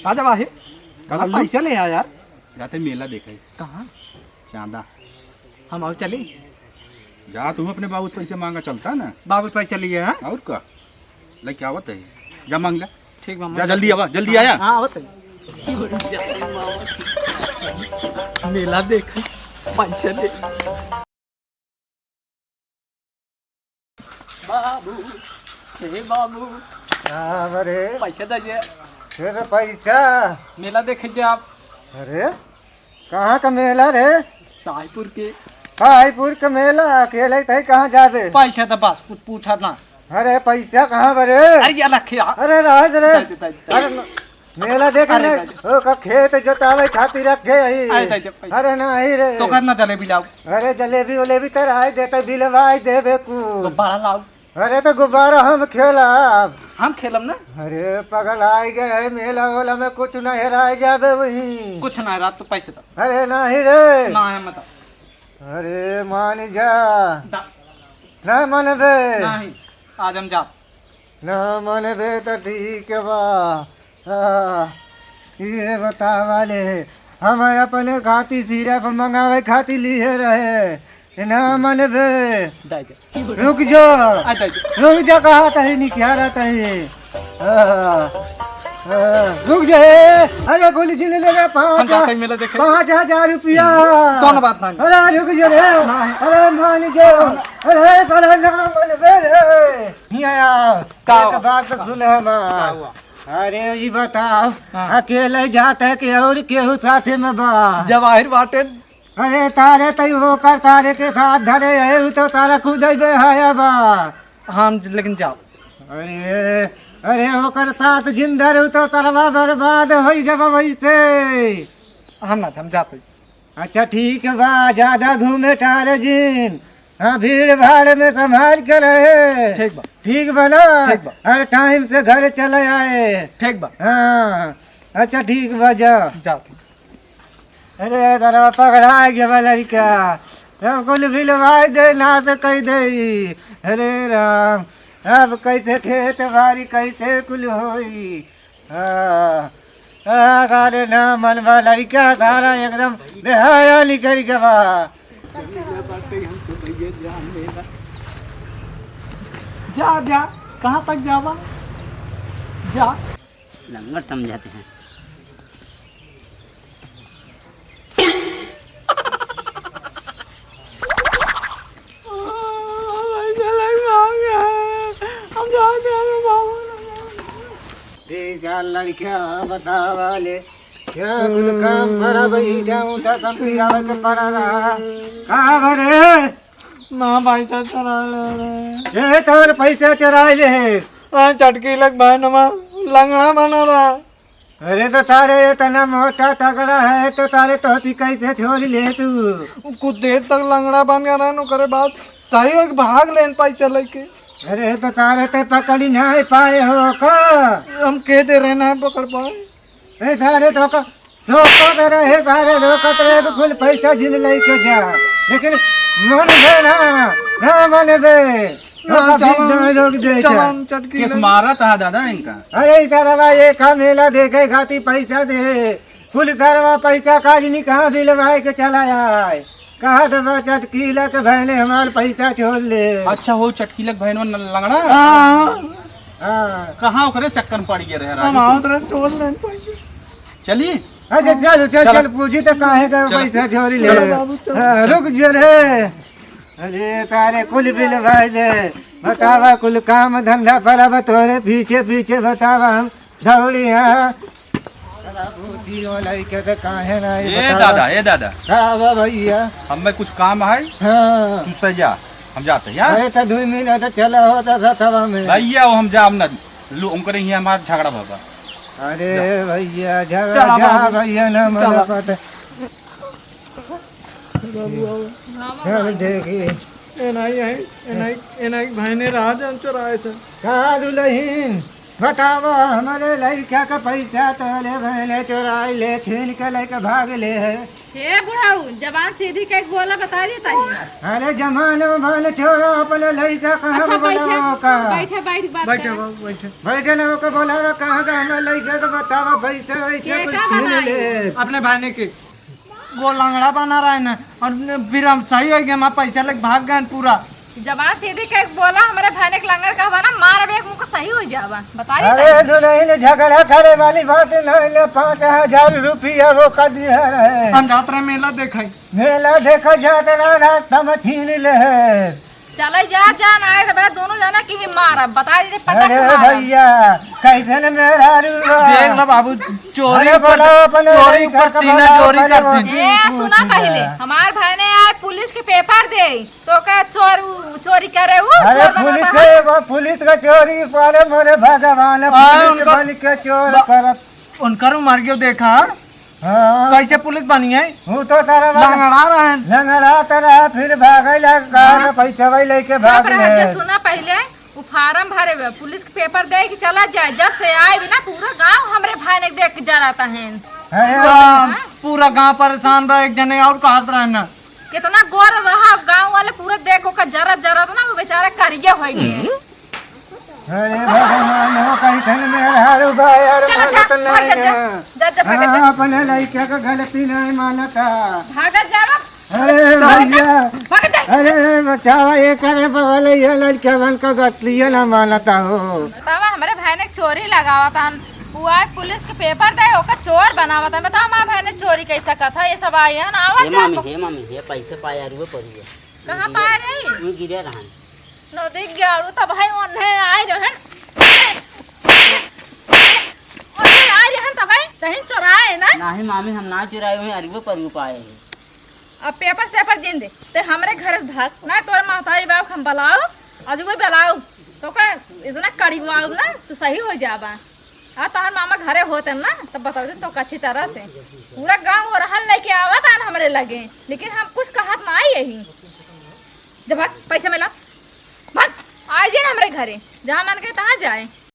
राजा बाहे पैसा ले आ यार। जाते मेला देखे। कहाँ? चांदा। हम और चले। जा तुम अपने बाबू से पैसे मांगा चलता ना। बाबू पैसा लिए हैं और का लेके आवत है। जा मांग ले। ठीक मामा जा जल्दी आवा जल्दी आया। हाँ आवत है। मेला देख पैसा ले। बाबू हे बाबू अरे पैसा दीजिए। फिर पैसा मेला देखे जो आप। अरे कहाँ का मेला रे? साईपुर के। हाईपुर का मेला अकेले थे कहाँ जाबे? पैसा तो बस कुछ पूछा ना। अरे पैसा कहाँ बरे? अरे ये रखे यार। अरे राज रे अरे मेला देखने ओ का खेत जोतावे खातिर रखे ही। अरे नहीं रे तो करना जलेबी लाओ। अरे जलेबी उलेबी तर आए देते बिलवाई देबे तो कु। बड़ा लाओ। अरे तो गुब्बारा हम खेलब। हम खेलम ना। अरे पगल आई गए मेला ओला में कुछ न हेराए जाबे वही। कुछ ना रात तो पैसे दो। अरे नहीं रे ना है मत। अरे मान जा दा- ना मनबे नहीं आज हम जा। ना मनबे तो ठीक है बा। ये बता वाले हम अपने खाती सिर्फ मंगावे खाती लिए रहे ना मनबे। दे दे। रुक जो आ दे दे। रुक जा कहा तही नहीं क्या रहता है। रुक जा। अरे गोली जी ले ले हम जाते मेला देखे। 5,000 रुपया। कौन बात नहीं। अरे रुक जा रे। अरे मान जाओ। अरे साला ना मनबे रे। एक बात तो सुन हमार। अरे ये बताओ अकेले जाते है कि और केहू साथे में बा? जवाहिर बाटे। अरे तारे तय वो कर तारे के साथ धरे है तो तारा खुद ही बेहाया बा। हम लेकिन जाओ। अरे अरे होकर साथ जिंदा रहू तो तरवा बर्बाद हो जब वैसे। हम जाते। अच्छा ठीक है बा ज्यादा घूमे टारे जिन। हाँ भीड़ भाड़ में संभाल के रहे। ठीक बा। ठीक बा ना? ठीक बा। हर टाइम से घर चले आए। ठीक बा। हाँ अच्छा ठीक बा जा। जाओ। अरे तरवा पकड़ा गया लड़का कुल भिलवाई दे ना से कह दे। अरे राम अब कैसे खेत बाड़ी कैसे कुल होई। अरे ना मनवा लड़का सारा एकदम बेहाया निकल गया। जा जा कहाँ तक जावा जा। लंगर समझाते हैं। लड़किया बता वाले क्या कुल काम भरा बैठा उठा सब पियावे के पड़ा रहा। कहाँ भरे? ना पैसा चरा ये तोर पैसा चराए ले। चटकी लग भाई नमा लंगड़ा बना रहा। अरे तो तारे इतना मोटा तगड़ा है तो तारे तोती कैसे छोड़ ले तू? कुछ देर तक लंगड़ा बन गया रहने करे बाद सही एक भाग लेन पैसा लेके। अरे तो तारे ते पकड़ी नहीं पाए हो का? हम कह दे रहे ना पकड़ पाए। सारे धोखा धोखा दे रहे सारे धोखा तो एक फुल पैसा जिन लेके जा लेकिन मन दे ना मन दे लोग दे चटकी किस मारा था दादा इनका? अरे सरवा ये खा मेला देखे खाती पैसा दे फुल सरवा पैसा काज नहीं कहाँ बिलवाए के चला आए। कहा दबा चटकीला के बहने हमारे पैसा छोड़ ले। अच्छा हो चटकीलक बहन लंगड़ा कहाँ करे चक्कर में पड़ गए रहे। चलिए अच्छा चल चल चल पूछी तो काहे का पैसा छोड़ ले। रुक जो रे। अरे तारे कुल बिल भाई दे बतावा कुल काम धंधा पर तोरे पीछे पीछे बतावा हम दौड़ी है। ये दादा हाँ भैया हमें कुछ काम है। हाँ तुम सही जा हम जाते हैं यार। तो 2 मिनट चला होता था तवा में भैया वो हम जा ना हम करे हमारा झगड़ा भगा। अरे भैया झगड़ा जा भैया ना मन पता देखिए भाई ने राज चुराए से। कहाँ दुल्हीन बताओ हमारे लड़का का पैसा तोरे भले चोराई ले छीन के लेके भाग ले है। हे बुढ़ाऊ जबान सीधी के बोला बता देता है। अरे जमाने में भले छोड़ो अपने लड़का कहाँ को बोलाओ का बैठे बैठ बात बैठे कर। बाबू बैठे। बैठे लोगों को बोलाओ कहाँ का हमें लड़का को बताओ पैसा वैसे कुछ क्या छीन बनाई? ले। अपने भाई के वो लंगड़ा बना रहा है ना और फिर हम सही हो गए हमारा पैसा लग भाग गए पूरा। जबान सीधी के बोला हमारे भाई के लंगर का बना मार एक मुंह को सही हो जावा बता अरे देता है। दुल्हन झगड़ा करे वाली बात नहीं ले 5,000 रुपया वो कर दिया है। हम जात रहे मेला देखे मेला देखा जाता ना रास्ता में छीन ले। चले जा जान आए तो दोनों जाना की ही मारा बता दे पटक अरे मारा। भैया कैसे मेरा देख लो बाबू चोरी अरे ऊपर बोलाओ अपने चोरी लड़का ऊपर का सीना बोलाओ, चोरी पहले करते हैं। ए सुना पहले हमार भाई ने आज पुलिस के पेपर दे तो क्या चोरी करे वो अरे चोर पुलिस बनाता है। वो पुलिस का चोरी पर मोरे भगवान पुलिस उनका- बन के चोर करत। उनका मार के देखा हाँ कैसे पुलिस बनी है हूँ तो तारा लंगड़ा रहे हैं। लंगड़ा तरह फिर भागे लगा पैसा वही लेके चुप भाग रह ले। जा, सुना पहले वो फार्म भरे हुए पुलिस के पेपर दे के चला जाए जब से आए भी ना पूरा गांव हमरे भाई ने देख के जा रहा है। अरे पूरा गांव परेशान रहा एक जने और कहत रहे ना कितना गोर रहा गांव वाले पूरा देखो का जरा जरा ना वो बेचारा करिए हो गए। अरे भगवान हो कैसे मेरा रुबा यार चला जा भागत भाग नहीं जा है। जा जा भाग जा हाँ, अपने लड़के का गलती नहीं मानता। भाग जा अरे भैया भाग जा। अरे बचावा ये करे बगल ये लड़के बन का गलती ना मानता हो। बतावा हमारे भाई ने चोरी लगावा था वो आज पुलिस के पेपर दे ओका चोर बनावा था। बताओ हमारे भाई ने चोरी कैसा कथा ये सब आई है ना आवाज हे मामी हे पैसे पाया रुए पड़ी कहाँ पाए रही है गिरे रहन नदी गयारू तब भाई ओन्हे आए रहन ओन्हे आए रहन तब भाई तहिन चोराए ना। नाही मामी हम ना चुराए हुए अरुए पर पाए है। अब पेपर सेपर जिन दे ते हमरे घर से भाग ना तोर महतारी बाप हम बुलाओ आज कोई बुलाओ तो का इतना कड़ीवाओ ना तो सही हो जाबा। आ तोहर मामा घरे होते ना तब बताओ तो अच्छी तरह से पूरा गांव और हल लेके आवत आन हमरे लगे लेकिन हम कुछ कहत ना आई यही जब भाग पैसा मिला भाग आ जाए हमरे घरे जहाँ मन के तहाँ जाए।